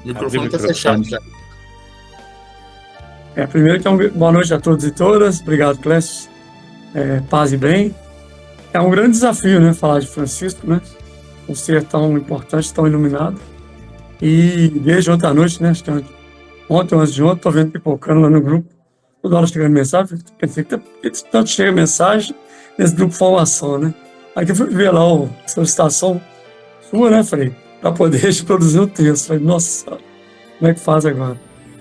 O microfone está fechado, já. Primeiro, então, boa noite a todos e todas. Obrigado, Clécio. Paz e bem. É um grande desafio, né, falar de Francisco, né? Um ser tão importante, tão iluminado. E desde ontem à noite, né? Acho que ontem ou antes de ontem, estou vendo pipocando lá no grupo. Toda hora chegando mensagem. Pensei que tanto chega mensagem nesse grupo de formação, né? Aí que eu fui ver lá a solicitação sua, né? Falei, para poder produzir o texto. Falei, nossa, como é que faz agora?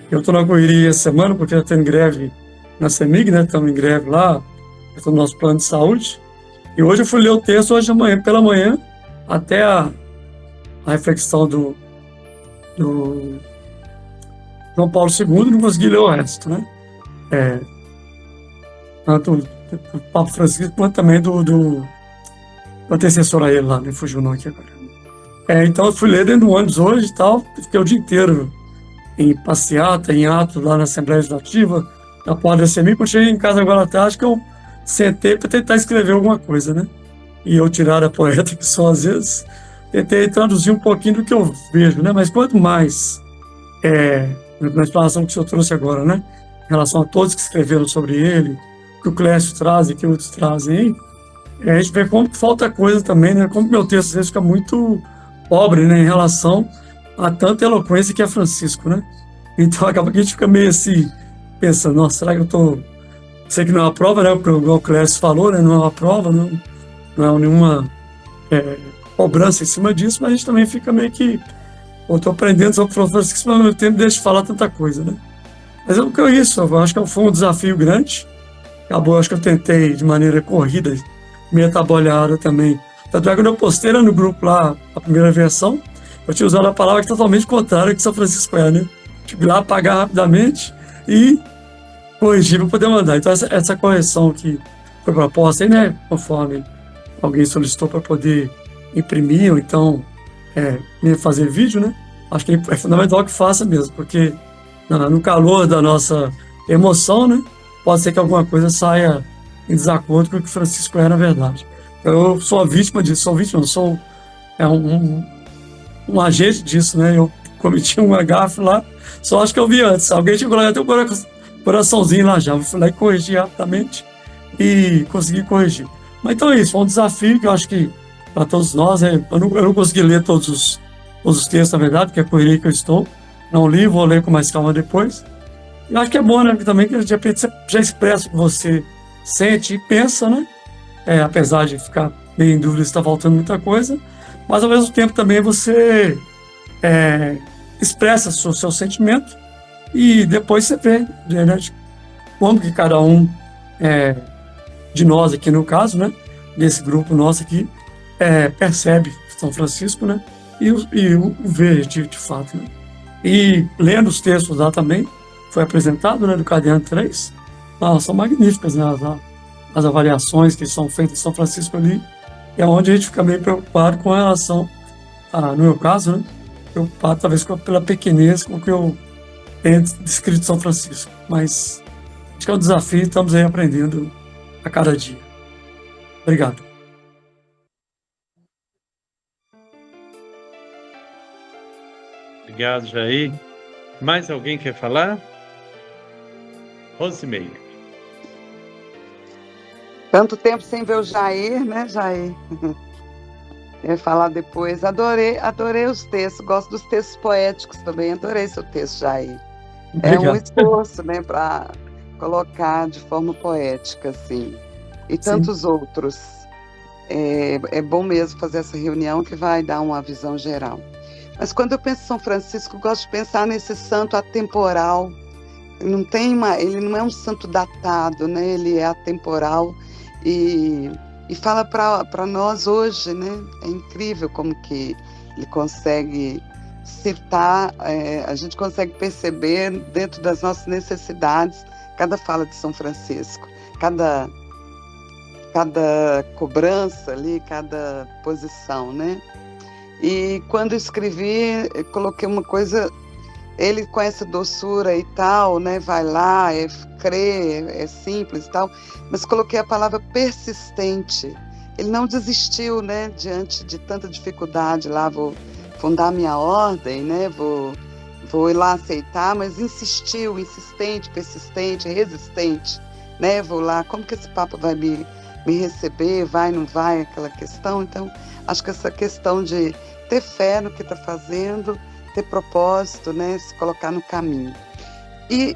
Eu estou na correria essa semana, porque eu estou em greve na CEMIG, né? Estamos em greve lá, no nosso plano de saúde. E hoje eu fui ler o texto, hoje pela manhã, até a reflexão do João Paulo II, não consegui ler o resto, né? Tanto do Papa Francisco, quanto também do antecessor a ele lá, me fugiu o nome aqui agora. Então eu fui ler dentro do ônibus hoje e tal, fiquei o dia inteiro em passeata, em ato lá na Assembleia Legislativa, na porta da CEMIG. Quando cheguei em casa agora à tarde, que eu sentei para tentar escrever alguma coisa, né? E eu, tirar a poeta que sou às vezes, tentei traduzir um pouquinho do que eu vejo, né? Mas quanto mais, na explanação que o senhor trouxe agora, né? Em relação a todos que escreveram sobre ele, que o Clécio traz e que outros trazem, a gente vê como falta coisa também, né? Como meu texto às vezes fica muito pobre, né? Em relação a tanta eloquência que é Francisco, né? Então acaba que a gente fica meio assim, pensando, nossa, será que eu tô... Sei que não é uma prova, né? O Clécio falou, né? Não é uma prova, não é nenhuma cobrança em cima disso, mas a gente também fica meio que... Eu estou aprendendo sobre o Francisco, mas ao mesmo tempo deixa de falar tanta coisa, né? Mas eu acho que foi um desafio grande. Acabou, acho que eu tentei de maneira corrida, meio atabalhada também. Tanto é que quando eu postei lá no grupo lá, a primeira versão, eu tinha usado a palavra totalmente contrária que São Francisco é, né? Tive lá apagar rapidamente e corrigir para poder mandar. Então essa correção que foi proposta aí, né? Conforme alguém solicitou para poder imprimir ou então fazer vídeo, né? Acho que é fundamental que faça mesmo, porque no calor da nossa emoção, né? Pode ser que alguma coisa saia em desacordo com o que Francisco é na verdade. Eu sou a vítima disso, sou um agente disso, né? Eu cometi uma gafe lá, só acho que eu vi antes. Alguém chegou lá, tem um coraçãozinho lá já. Eu fui lá e corrigi rapidamente e consegui corrigir. Mas então é isso, foi um desafio que eu acho que para todos nós, eu não consegui ler todos os textos, na verdade, porque é a correria que eu estou. Não li, vou ler com mais calma depois. E acho que é bom, né? Porque também que de repente você já expressa o que você sente e pensa, né? Apesar de ficar meio em dúvida se está faltando muita coisa, mas ao mesmo tempo também você expressa o seu sentimento e depois você vê, né, como que cada um de nós aqui no caso, né, desse grupo nosso aqui, percebe São Francisco, né, e o vê de fato, né. E lendo os textos lá também, foi apresentado, né, do Caderno 3, são magníficas, né, as avaliações que são feitas em São Francisco ali, é onde a gente fica meio preocupado com relação no meu caso, né, preocupado talvez pela pequenez com que eu tenho descrito São Francisco, mas acho que é um desafio, estamos aí aprendendo a cada dia. Obrigado. Obrigado, Jair. Mais alguém quer falar? Rosimeire. Tanto tempo sem ver o Jair, né, Jair? Eu ia falar depois. Adorei os textos, gosto dos textos poéticos também, adorei seu texto, Jair. É um esforço, né, para colocar de forma poética, assim. E tantos outros. É bom mesmo fazer essa reunião que vai dar uma visão geral. Mas quando eu penso em São Francisco, eu gosto de pensar nesse santo atemporal. Ele não é um santo datado, né? Ele é atemporal e fala para nós hoje, né? É incrível como que ele consegue citar, a gente consegue perceber dentro das nossas necessidades cada fala de São Francisco, cada cobrança ali, cada posição, né? E quando escrevi, eu coloquei uma coisa, ele com essa doçura e tal, né? Vai lá, crê, é simples e tal, mas coloquei a palavra persistente. Ele não desistiu, né? Diante de tanta dificuldade lá, vou fundar minha ordem, né? Vou ir lá aceitar, mas insistiu, insistente, persistente, resistente, né? Vou lá, como que esse Papa vai me receber, vai, não vai, aquela questão. Então, acho que essa questão de ter fé no que está fazendo, ter propósito, né, se colocar no caminho. E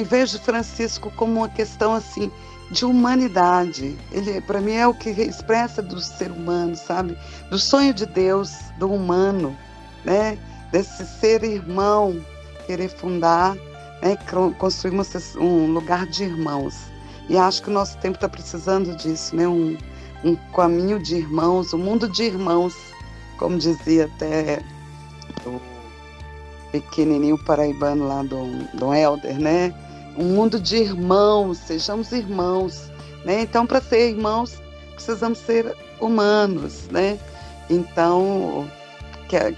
vejo Francisco como uma questão assim de humanidade. Ele, para mim, é o que expressa do ser humano, sabe? Do sonho de Deus, do humano, né? Desse ser irmão, querer fundar, né? Construir um lugar de irmãos. E acho que o nosso tempo está precisando disso, né? Um caminho de irmãos, um mundo de irmãos, como dizia até o pequenininho paraibano lá do Helder, né? Um mundo de irmãos, sejamos irmãos, né? Então, para ser irmãos, precisamos ser humanos, né? Então,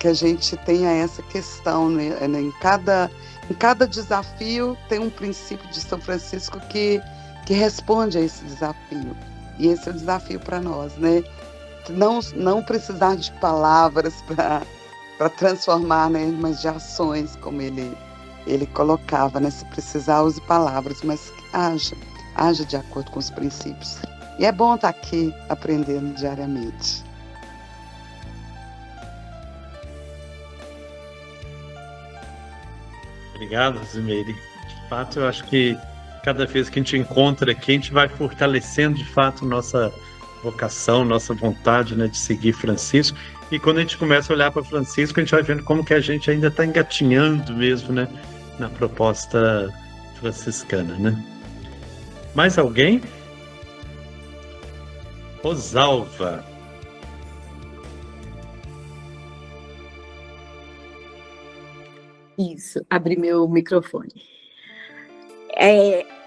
que a gente tenha essa questão, né? Em cada desafio tem um princípio de São Francisco que responde a esse desafio. E esse é o desafio para nós, né? Não precisar de palavras para transformar, né? Mas de ações, como ele colocava, né? Se precisar, use palavras, mas haja de acordo com os princípios. E é bom estar aqui aprendendo diariamente. Obrigado, Rosimeire. De fato, eu acho que cada vez que a gente encontra aqui, a gente vai fortalecendo, de fato, nossa vocação, nossa vontade, né, de seguir Francisco. E quando a gente começa a olhar para Francisco, a gente vai vendo como que a gente ainda está engatinhando mesmo, né, na proposta franciscana, né? Mais alguém? Rosalva. Isso, abri meu microfone.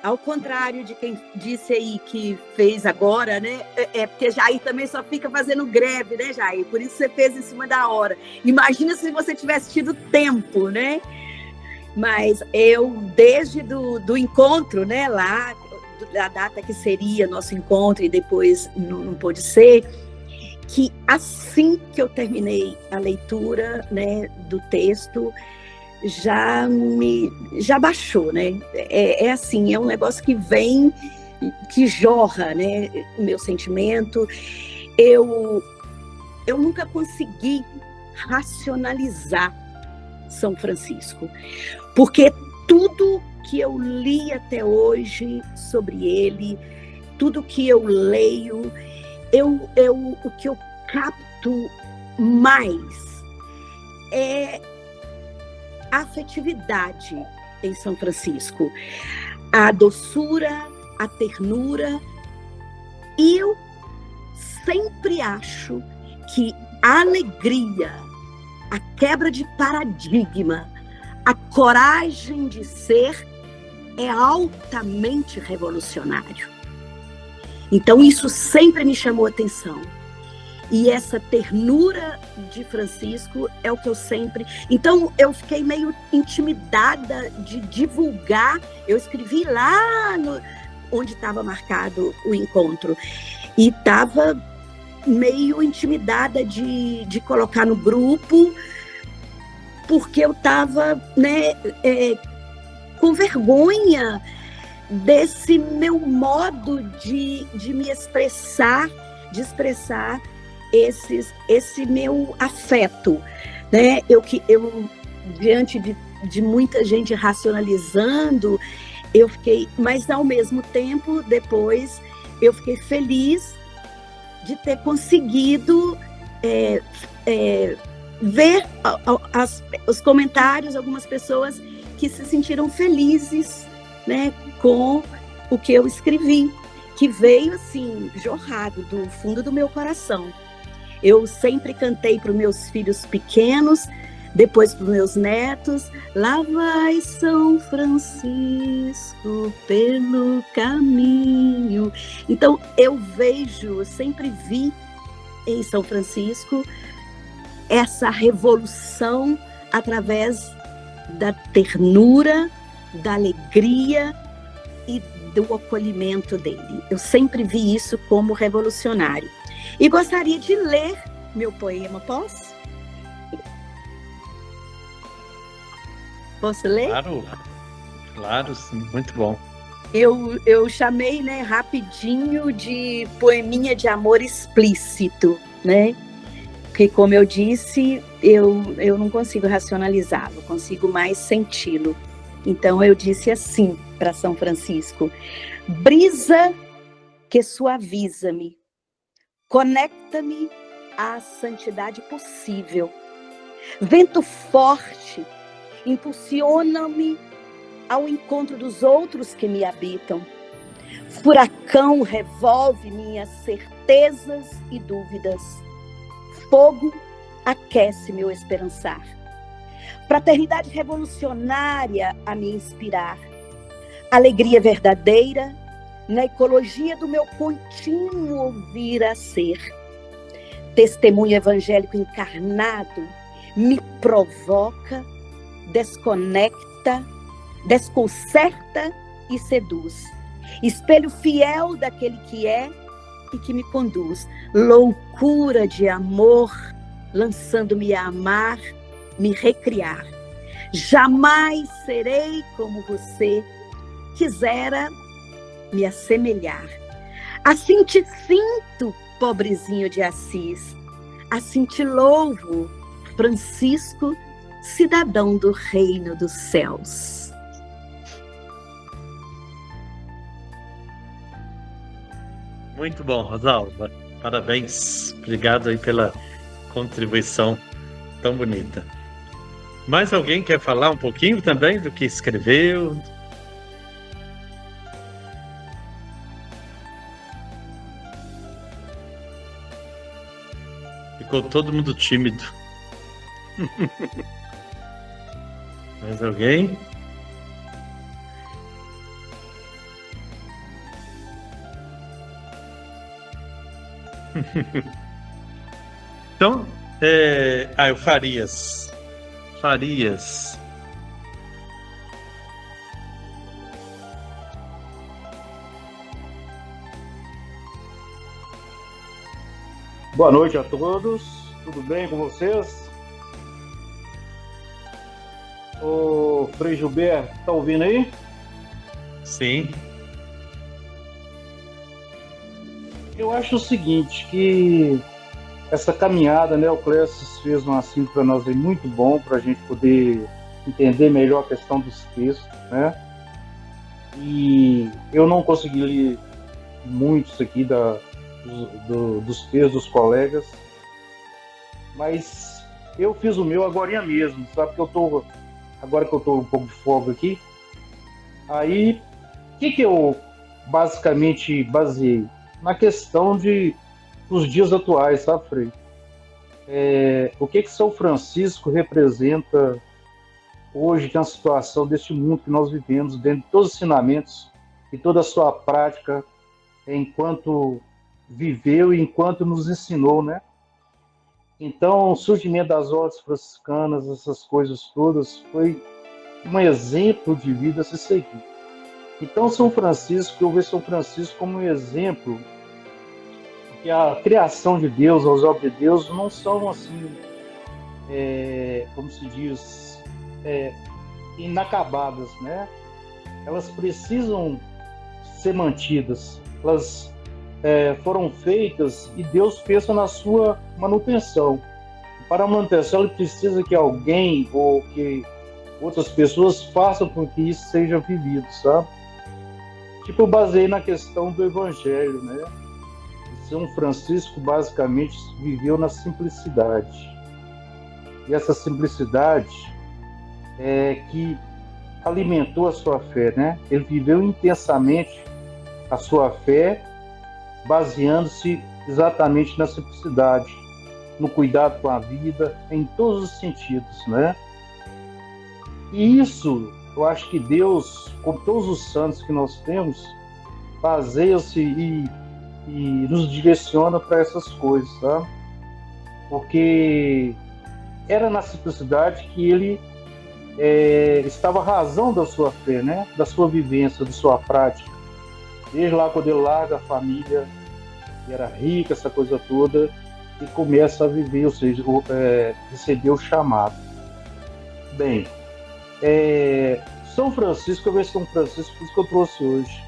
Ao contrário de quem disse aí que fez agora, né? Porque Jair também só fica fazendo greve, né, Jair? Por isso você fez em cima da hora. Imagina se você tivesse tido tempo, né? Mas eu, desde do encontro, né, lá, da data que seria nosso encontro e depois não pôde ser, que assim que eu terminei a leitura, né, do texto, já baixou, né? É assim, é um negócio que vem, que jorra, né? O meu sentimento. Eu nunca consegui racionalizar São Francisco, porque tudo que eu li até hoje sobre ele, tudo que eu leio, o que eu capto mais é a afetividade em São Francisco, a doçura, a ternura. E eu sempre acho que a alegria, a quebra de paradigma, a coragem de ser é altamente revolucionário. Então isso sempre me chamou a atenção. E essa ternura de Francisco é o que eu sempre... Então, eu fiquei meio intimidada de divulgar. Eu escrevi lá onde estava marcado o encontro. E estava meio intimidada de colocar no grupo, porque eu estava, né, com vergonha desse meu modo de me expressar, de expressar esse meu afeto, né? Eu diante de muita gente racionalizando, eu fiquei, mas ao mesmo tempo, depois, eu fiquei feliz de ter conseguido ver os comentários, algumas pessoas que se sentiram felizes, né, com o que eu escrevi, que veio assim, jorrado do fundo do meu coração. Eu sempre cantei para os meus filhos pequenos, depois para os meus netos, lá vai São Francisco pelo caminho. Então, eu sempre vi em São Francisco essa revolução através da ternura, da alegria e do acolhimento dele. Eu sempre vi isso como revolucionário. E gostaria de ler meu poema, posso? Posso ler? Claro, sim, muito bom. Eu chamei, né, rapidinho de poeminha de amor explícito, né? Porque, como eu disse, eu não consigo racionalizá-lo, consigo mais senti-lo. Então, eu disse assim para São Francisco: brisa que suaviza-me, conecta-me à santidade possível. Vento forte, impulsiona-me ao encontro dos outros que me habitam. Furacão revolve minhas certezas e dúvidas. Fogo aquece meu esperançar. Fraternidade revolucionária a me inspirar. Alegria verdadeira na ecologia do meu contínuo vir a ser. Testemunho evangélico encarnado me provoca, desconecta, desconcerta e seduz. Espelho fiel daquele que é e que me conduz. Loucura de amor, lançando-me a amar, me recriar. Jamais serei como você quisera me assemelhar. Assim te sinto, pobrezinho de Assis. Assim te louvo, Francisco, cidadão do reino dos céus. Muito bom, Rosalba. Parabéns. Obrigado aí pela contribuição tão bonita. Mais alguém quer falar um pouquinho também do que escreveu? Ficou todo mundo tímido. Mais alguém? Então, o Farias. Farias. Boa noite a todos, tudo bem com vocês? O Frei Gilberto, tá ouvindo aí? Sim. Eu acho o seguinte, que essa caminhada, né, o Clécio fez um assunto para nós aí muito bom, para a gente poder entender melhor a questão dos textos, né? E eu não consegui ler muitos aqui dos textos dos colegas, mas eu fiz o meu agorinha mesmo, sabe? Que agora que eu estou um pouco de folga aqui, aí o que eu basicamente baseei? Na questão dos dias atuais, sabe, Frei? O que São Francisco representa hoje, que é a situação deste mundo que nós vivemos, dentro de todos os ensinamentos e toda a sua prática, enquanto viveu e enquanto nos ensinou, né? Então, o surgimento das ordens franciscanas, essas coisas todas, foi um exemplo de vida a se seguir. Então, São Francisco, eu vejo São Francisco como um exemplo que a criação de Deus, as obras de Deus, não são assim como se diz, inacabadas, né? Elas precisam ser mantidas. Elas foram feitas e Deus pensa na sua manutenção. Para a manutenção, ele precisa que alguém ou que outras pessoas façam com que isso seja vivido, sabe? Tipo, eu baseei na questão do Evangelho, né? São Francisco basicamente viveu na simplicidade. E essa simplicidade é que alimentou a sua fé, né? Ele viveu intensamente a sua fé, baseando-se exatamente na simplicidade, no cuidado com a vida, em todos os sentidos, né? E isso, eu acho que Deus, com todos os santos que nós temos, baseia-se e nos direciona para essas coisas, tá? Porque era na simplicidade que ele estava a razão da sua fé, né? Da sua vivência, da sua prática. Desde lá quando ele larga a família, que era rica, essa coisa toda, e começa a viver, ou seja, receber o chamado. Bem, São Francisco, eu vejo São Francisco, por isso que eu trouxe hoje.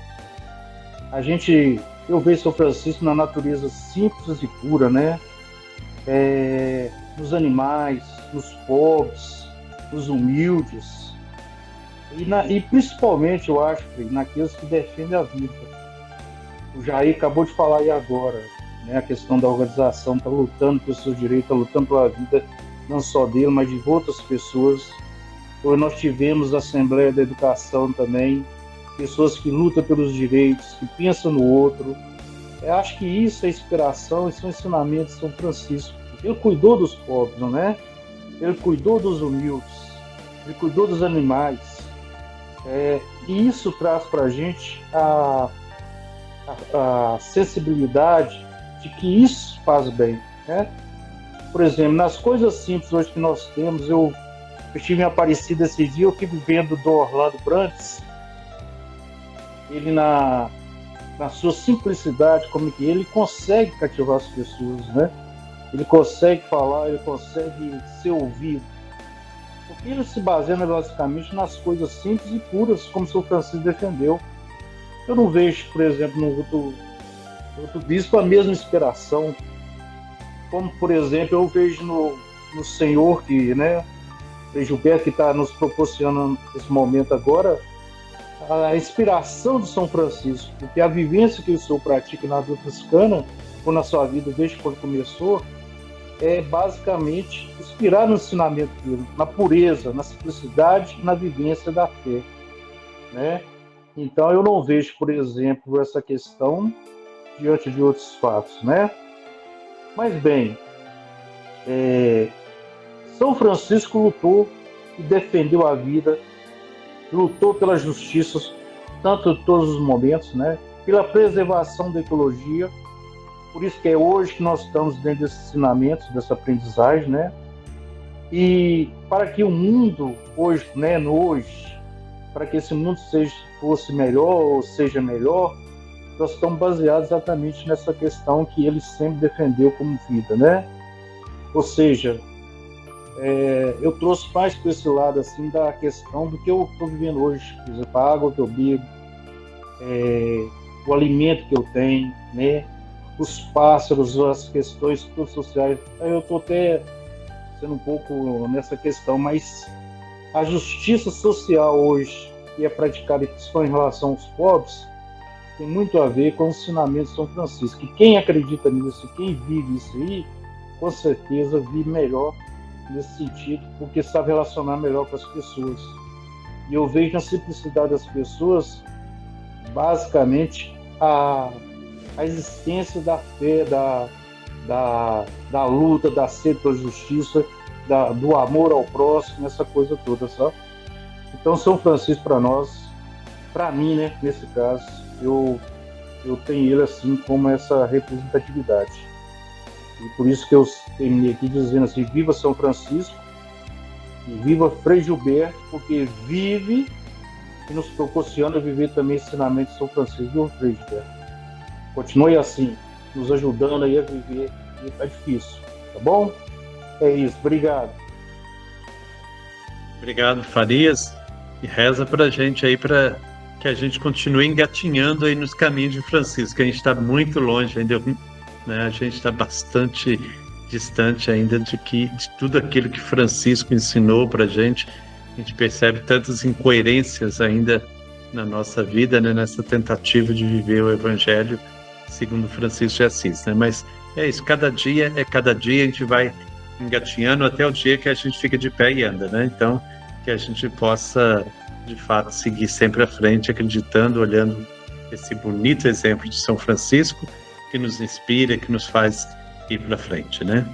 Eu vejo São Francisco na natureza simples e pura, né? Nos animais, nos pobres, nos humildes, e principalmente, eu acho, naqueles que defendem a vida. O Jair acabou de falar aí agora, né? A questão da organização, está lutando pelos seus direitos, está lutando pela vida, não só dele, mas de outras pessoas. Hoje nós tivemos a Assembleia da Educação também, pessoas que lutam pelos direitos, que pensam no outro. Eu acho que isso é inspiração, isso é um ensinamento de São Francisco. Ele cuidou dos pobres, não é? Ele cuidou dos humildes, ele cuidou dos animais. E isso traz para a gente a sensibilidade de que isso faz bem, né? Por exemplo, nas coisas simples hoje que nós temos, eu estive em Aparecida esse dia, eu fico vendo do Orlando Brandes, ele na sua simplicidade, como que ele consegue cativar as pessoas, né? Ele consegue falar, ele consegue ser ouvido. Porque ele se baseia basicamente nas coisas simples e puras, como o São Francisco defendeu. Eu não vejo, por exemplo, no outro bispo a mesma inspiração. Como, por exemplo, eu vejo no Senhor, que, né, o Gilberto, que está nos proporcionando esse momento agora, a inspiração de São Francisco, porque a vivência que o Senhor pratica na vida franciscana, ou na sua vida desde quando começou, é basicamente inspirar no ensinamento dele, na pureza, na simplicidade e na vivência da fé, né? Então eu não vejo, por exemplo, essa questão diante de outros fatos, né? Mas bem, São Francisco lutou e defendeu a vida, lutou pela justiça, tanto em todos os momentos, né? Pela preservação da ecologia. Por isso que é hoje que nós estamos dentro desses ensinamentos, dessa aprendizagem, né? E para que o mundo hoje, né, para que esse mundo fosse melhor ou seja melhor, nós estamos baseados exatamente nessa questão que ele sempre defendeu como vida, né? Ou seja, eu trouxe mais para esse lado assim da questão do que eu estou vivendo hoje, por exemplo, a água que eu bebo, o alimento que eu tenho, né? Os pássaros, as questões sociais. Eu estou até sendo um pouco nessa questão, mas a justiça social hoje, que é praticada só em relação aos pobres, tem muito a ver com o ensinamento de São Francisco. E quem acredita nisso, quem vive isso aí, com certeza vive melhor nesse sentido, porque sabe relacionar melhor com as pessoas. E eu vejo na simplicidade das pessoas, basicamente, a existência da fé, da luta, da sede pela justiça, do amor ao próximo, essa coisa toda, sabe? Então, São Francisco, para nós, para mim, né, nesse caso, eu tenho ele assim como essa representatividade. E por isso que eu terminei aqui dizendo assim: viva São Francisco e viva Frei Gilberto, porque vive e nos proporciona viver também o ensinamento de São Francisco. Viva Frei Gilberto. Continue assim, nos ajudando aí a viver, e tá difícil, tá bom? É isso, obrigado. Obrigado, Farias. E reza para a gente aí, para que a gente continue engatinhando aí nos caminhos de Francisco, que a gente está muito longe ainda, né? A gente está bastante distante ainda de tudo aquilo que Francisco ensinou para a gente. A gente percebe tantas incoerências ainda na nossa vida, né? Nessa tentativa de viver o Evangelho segundo Francisco de Assis, né? Mas é isso, cada dia a gente vai engatinhando até o dia que a gente fica de pé e anda, né? Então, que a gente possa, de fato, seguir sempre à frente, acreditando, olhando esse bonito exemplo de São Francisco, que nos inspira, que nos faz ir para frente, né?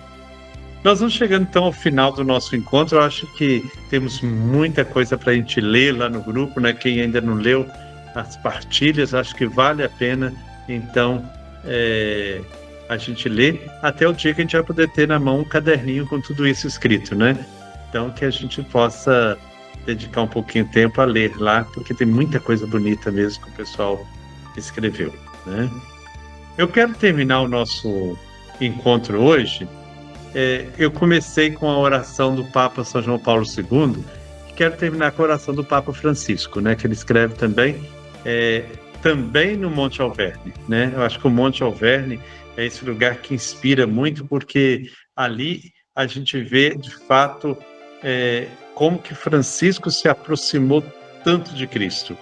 Nós vamos chegando, então, ao final do nosso encontro. Eu acho que temos muita coisa para a gente ler lá no grupo, né? Quem ainda não leu as partilhas, acho que vale a pena, então, a gente lê até o dia que a gente vai poder ter na mão um caderninho com tudo isso escrito, né? Então, que a gente possa dedicar um pouquinho de tempo a ler lá, porque tem muita coisa bonita mesmo que o pessoal escreveu, né? Eu quero terminar o nosso encontro hoje. Eu comecei com a oração do Papa São João Paulo II, e quero terminar com a oração do Papa Francisco, né? Que ele escreve também no Monte Alverne, né? Eu acho que o Monte Alverne é esse lugar que inspira muito, porque ali a gente vê, de fato, como que Francisco se aproximou tanto de Cristo.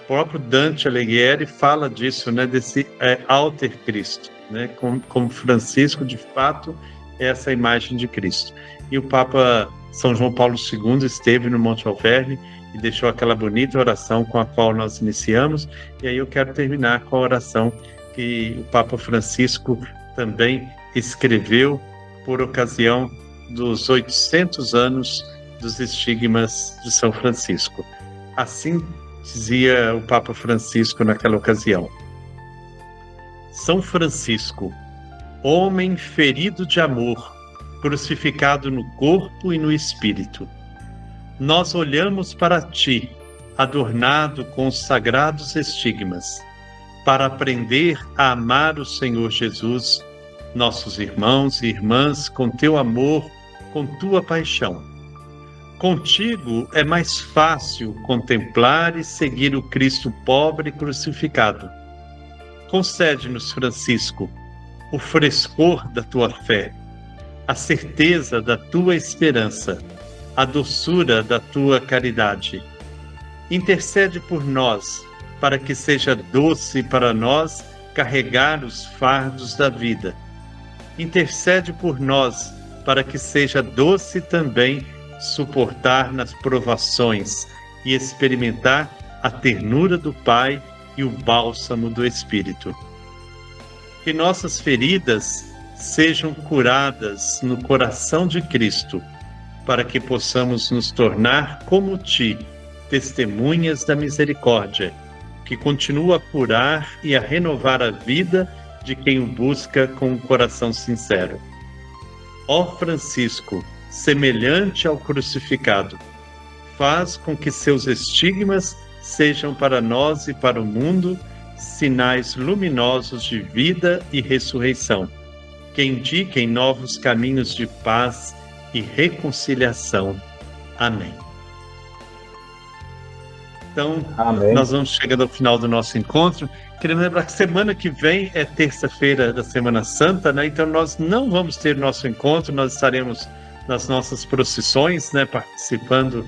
O próprio Dante Alighieri fala disso, né? Desse alter Cristo, né? Como Francisco, de fato, é essa imagem de Cristo. E o Papa São João Paulo II esteve no Monte Alverne e deixou aquela bonita oração com a qual nós iniciamos. E aí eu quero terminar com a oração que o Papa Francisco também escreveu por ocasião dos 800 anos dos estigmas de São Francisco. Assim dizia o Papa Francisco naquela ocasião: São Francisco, homem ferido de amor, crucificado no corpo e no espírito, nós olhamos para ti, adornado com os sagrados estigmas, para aprender a amar o Senhor Jesus, nossos irmãos e irmãs, com teu amor, com tua paixão. Contigo é mais fácil contemplar e seguir o Cristo pobre crucificado. Concede-nos, Francisco, o frescor da tua fé, a certeza da tua esperança, a doçura da tua caridade. Intercede por nós, para que seja doce para nós carregar os fardos da vida. Intercede por nós, para que seja doce também suportar nas provações e experimentar a ternura do Pai e o bálsamo do Espírito. Que nossas feridas sejam curadas no coração de Cristo, para que possamos nos tornar como ti, testemunhas da misericórdia, que continua a curar e a renovar a vida de quem o busca com um coração sincero. Ó Francisco, semelhante ao crucificado, faz com que seus estigmas sejam para nós e para o mundo sinais luminosos de vida e ressurreição, que indiquem novos caminhos de paz e reconciliação. Amém. Então, amém. Nós vamos chegando ao final do nosso encontro. Querendo lembrar que semana que vem é terça-feira da Semana Santa, né? Então nós não vamos ter nosso encontro, nós estaremos nas nossas procissões, né? Participando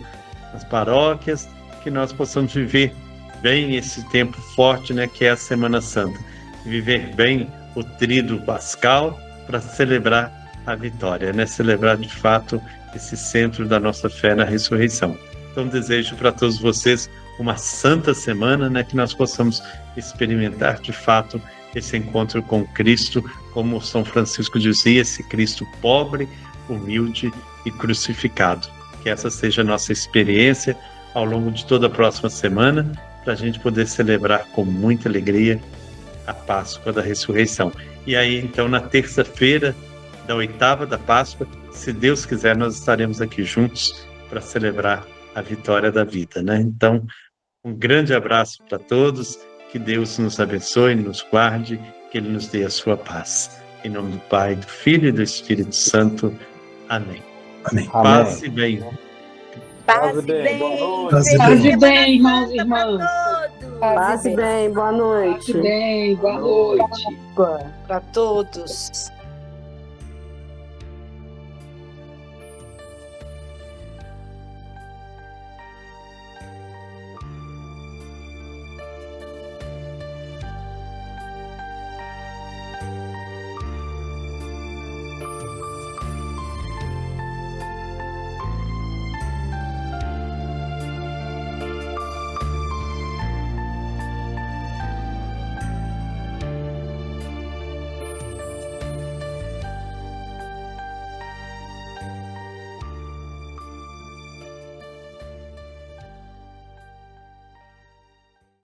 das paróquias, que nós possamos viver bem esse tempo forte, né? Que é a Semana Santa. Viver bem o tríduo pascal para celebrar a vitória, né? Celebrar de fato esse centro da nossa fé na ressurreição. Então desejo para todos vocês uma santa semana, né? Que nós possamos experimentar de fato esse encontro com Cristo, como São Francisco dizia, esse Cristo pobre, humilde e crucificado. Que essa seja a nossa experiência ao longo de toda a próxima semana, para a gente poder celebrar com muita alegria a Páscoa da ressurreição. E aí, então, na terça-feira da 8ª da Páscoa, se Deus quiser, nós estaremos aqui juntos para celebrar a vitória da vida, né? Então, um grande abraço para todos, que Deus nos abençoe, nos guarde, que Ele nos dê a sua paz. Em nome do Pai, do Filho e do Espírito Santo. Amém. Amém. Passe bem. Paz e bem, boa noite. Paz e bem, irmãos e irmãs. Paz e bem, boa noite. Paz e bem, boa noite. Para todos.